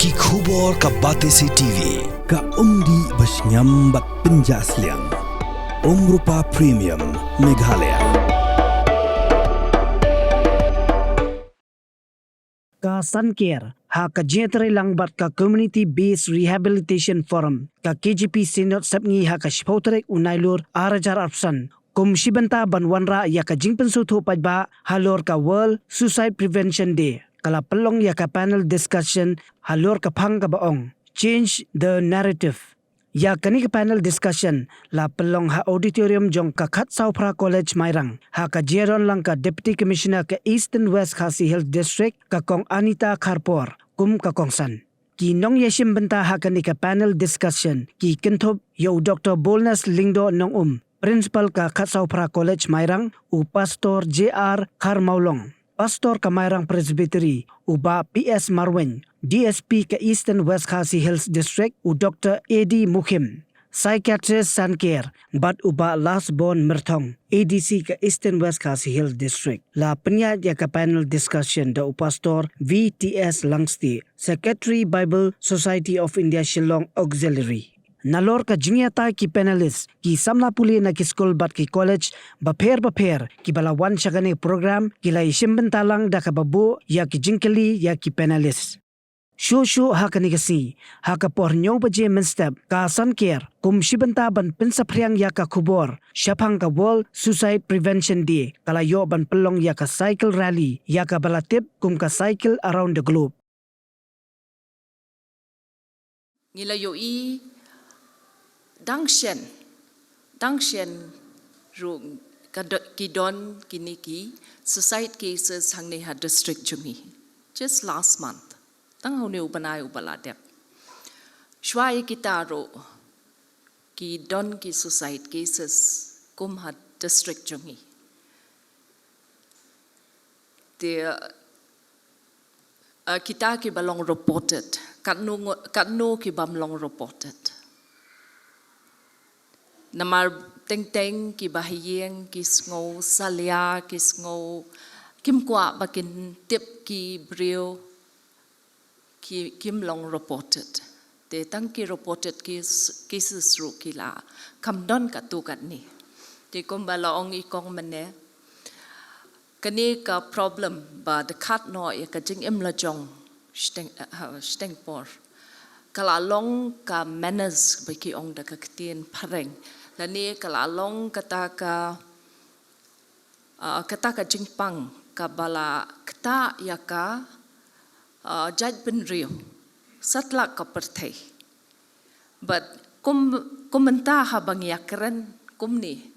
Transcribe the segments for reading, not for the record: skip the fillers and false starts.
Ki khubor ka Batesi TV. Ka umdi basnyam bat penjaslian. Rupa Premium Meghalaya. Ka San-Ker, ha ka jetre lang bat ka Community Based Rehabilitation Forum, ka KGP Senate sapngi ha ka shpotrek unailur arajar apsan. Kum shibanta banwanra ya ka jingpen suthu pajba halor ka World Suicide Prevention Day. Kala pelong ya ka panel discussion halor ka phang ka baong. Change the narrative. Ya kani ka panel discussion la pelong ha auditorium jong ka khat saupra Kolej Mairang. Ha ka jeron lang ka Deputy Commissioner ka East and West Khasi Health District ka kong Anita Kharpor kum ka kongsan. Ki nong yeshim benta ha kani ka panel discussion ki kinthop yo Dr. Bolnas Lingdo nong Principal ka khat saupra Kolej Mairang u Pastor JR Kharmaulong. Pastor ka Mairang Presbytery uba PS Marwen, DSP ka Eastern West Khasi Hills District u Dr. AD Mukhim, Psychiatrist San-Ker bat uba Lasbon Merthong, ADC ka Eastern West Khasi Hills District. La penyat ya ka panel discussion da u Pastor VTS Langsti, Secretary Bible Society of India Shillong Auxiliary. Nalor ka jingiyata ki panelist ki samla puli na ki school bat ki college baper ki balawan siya kani program kila isim bentalang da ka babu ya ki jingkali ya ki panelist. Shushu ha kani kasi ha ka pornyo baje menstep ka San-Ker kum shibenta ban pinsapriang ya ka kubor syapang ka World Suicide Prevention Day kala yo ban pelong ya ka cycle rally ya ka balatip kum ka cycle around the globe. Ngila yo Dangshen rung kidon kiniki suicide cases hang neha district jungi just last month tang hone ubanai ubaladek shwai kitaro kidon ki suicide cases kumha district jungi the kita ki balong reported katno ki bamlong reported namar teng ki bahiyeng ki sngo salia ki sngo kim kwa bakin tip ki brio ki kim long reported te tang ki reported cases ru kila kam don ka tu kat ni te kom bala ong I kong mane kani ka problem ba de khat no ya ka jing im la jong steng por kala long ka manners ba ki ong da ka tien pareng lani kala long kata ka jingpang ka bala kata ya ka jaj ben rio satla ka perthai but kumenta habang yakren kumni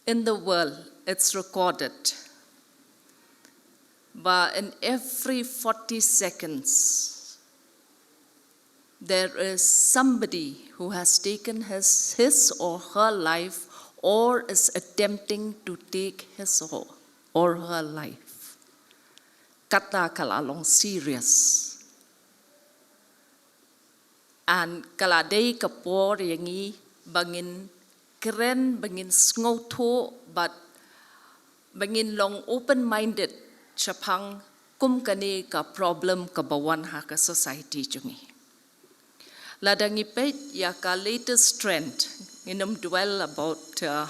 in the world it's recorded but in every 40 seconds there is somebody who has taken his or her life or is attempting to take his or her life. Kata kalalong serious. And kaladei kapor yangi bangin keren bangin sngoto but bangin long open-minded chapang kum kani ka problem ka bawan ha ka society jungi. Ladang ipet ya ka latest trend nginam dwell about the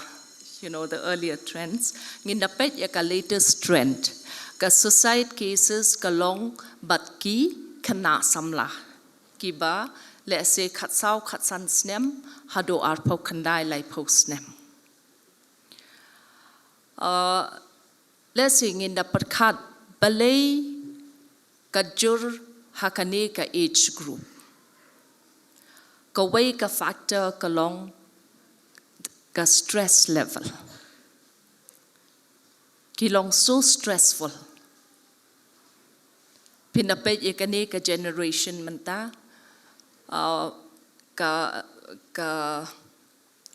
earlier trends nginapet ya ka latest trend ka suicide cases ka long but ki kana samla ki ba let's say khatsan snem hado arpo khandai lai post snem let's say ngindapet khat balay ka jur hakane ka age group kaway ka factor kalong ka stress level kilong so stressful pinapay ikani ka generation manta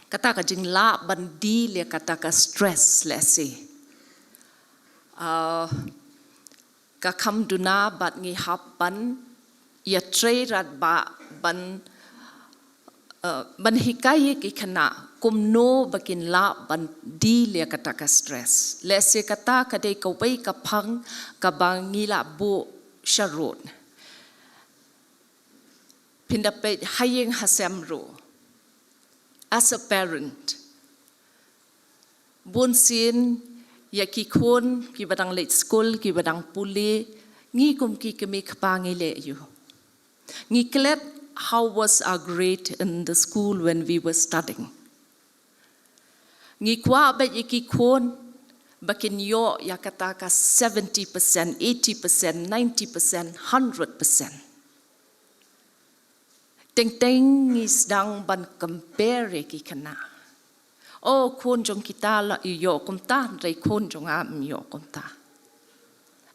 kata ka jingla bandi le kata ka stress let's say ka kam duna bat ngi hap ban ya tray rat ba ban ban hikay ki kana kumno bakin la ban di le kata ka stress le se kata ka dei ka wei ka phang ka bangila bu sharot Pindapet hayeng hasemro. As a parent, bunsin ya ki kon ki badang late school ki badang puli ngi kum ki kemi kpangi le you. Ngi klet how was our grade in the school when we were studying. Ngi kwa ba ki kon bakin yo ya kata ka 70%, 80%, 90%, 100%. Teng is dang ban compare ki kana. Oh kon jong kita la yo kumta rei kon jong am yo kumta.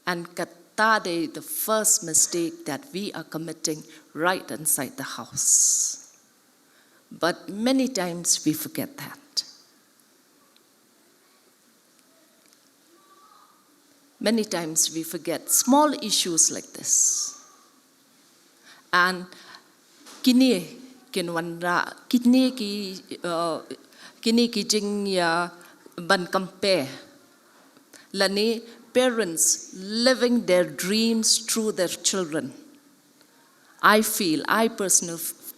And kata de the first mistake that we are committing right inside the house. But many times we forget that. Many times we forget small issues like this. And kini kinwanra kini ki jing ya ban compare lani parents living their dreams through their children. I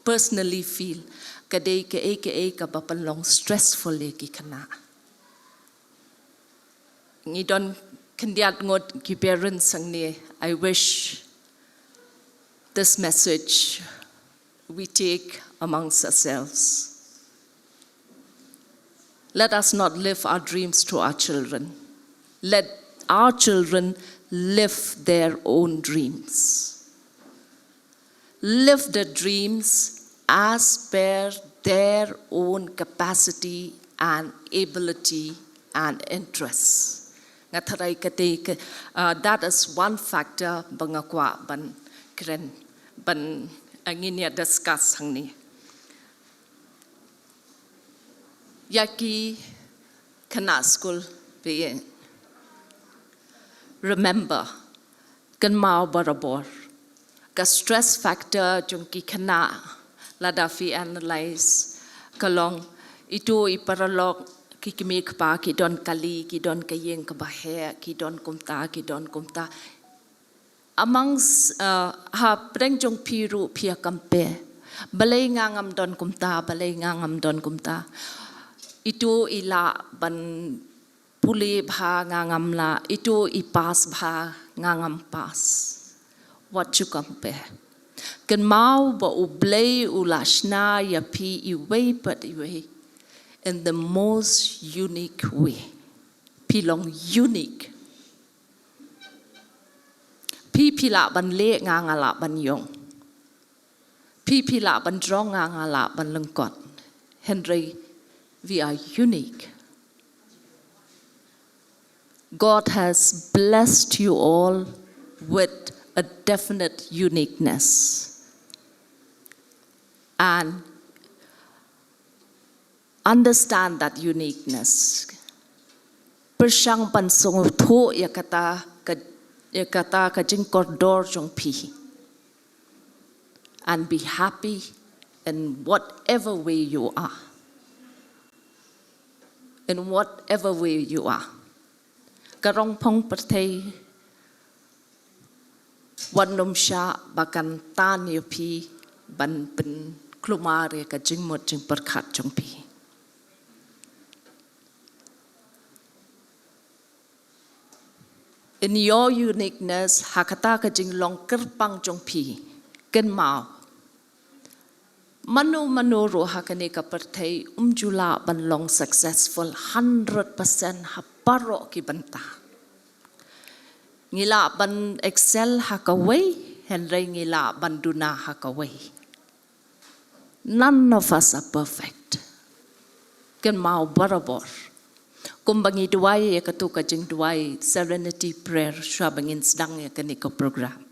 personally feel kadai ke ka Pynlong stressful ki kana. Ngi don kandiat ngot ki parents sang ni. I wish this message we take amongst ourselves. Let us not live our dreams to our children. Let our children live their own dreams. Live the dreams as per their own capacity and ability and interests. That is one factor bangakwa ban kren ban anginia discuss hangni. Yaki kana school be remember kan mau barabor ka stress factor jungki kana ladafi analyze kalong itu iparalog kikimik pa ki don kali ki don kayeng kabahe ki don kumta amongst ha preng jong piru pia kampe balay ngangam don kumta itu ila ban puli bha ngangam la itu ipas bha ngangam pas what you compare kan mau ba ublay ulashna ya pi iway but iway in the most unique way. Pynlong unique. Pila ban le ngangala ban yong. Pila ban drong ngangala ban lengkot. Henry, we are unique. God has blessed you all with a definite uniqueness. And understand that uniqueness. Persyang pansong to ya kata ka jing koridor jong pi. And be happy in whatever way you are. In whatever way you are. Karong pong pertay wanum sya bakan tan yu pi ban pen klumare ka jing mot jing perkat jong pi. In your uniqueness, hakata ka jing long kerpang jong pi, ken mau. Manu ro hakane ka pertay jula ban long successful 100% haparo ki banta. Ngila ban excel hakaway, henry ngila ban duna hakaway. None of us are perfect. Ken mau barabor. Kumbangi duway ya katu ka jing duway serenity prayer siya bangin sedang ya kaniko program.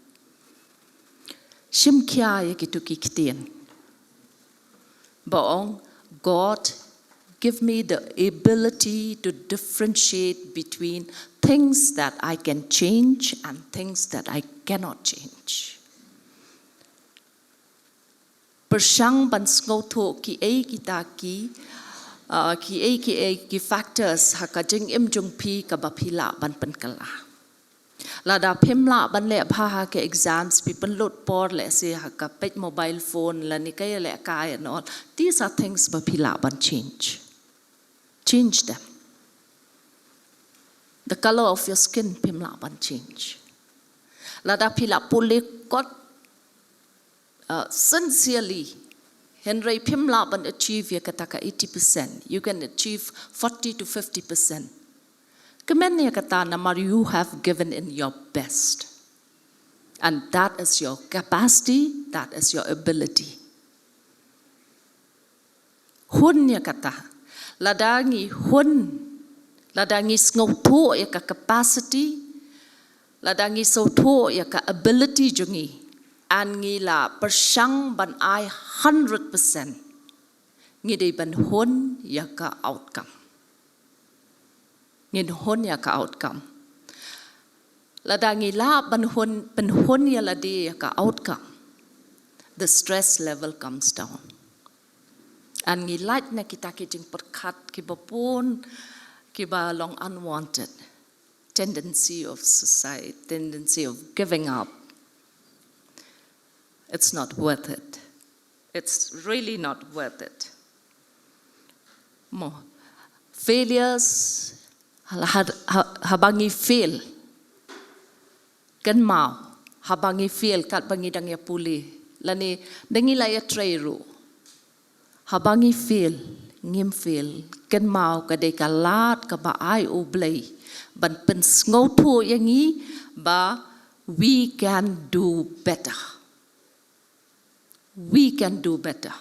Shimkia ya kitu kikitian. Baong God give me the ability to differentiate between things that I can change and things that I cannot change. Persyang ban sngoto ki ay kita ki factors hakajing imjung pi kabapila ban penkala. Lada pimla ban le pha ke exams people load por le se ha ka pet mobile phone la ni kay le kaya and all. These are things ba pila ban change. Change them. The color of your skin pimla ban change. Lada pila puli got sincerely Henry pimla ban achieve ya kataka 80%. You can achieve 40 to 50%. Kemenya kata namar you have given in your best. And that is your capacity, that is your ability. Hun ya kata, ladangi hun, ladangi sngoto ya ka capacity, ladangi soto ya ka ability jungi, an ngi la persang ban ai 100%, ngi de ban hun ya ka outcome. Ngin hon ya ka outcome. Ladangi la ban hon ya la de ya ka outcome. The stress level comes down. And ngi light na kita kijing perkat ki bapun ki ba long unwanted tendency of society, tendency of giving up. It's not worth it. It's really not worth it. More failures. Habangi fail kan mau habangi fail kat bangi dang ya puli lani dangi la ya trairu habangi fail ngim fail kan mau ka de kalat ka ba ai oblay ban pen sngoto yangi ba we can do better. We can do better.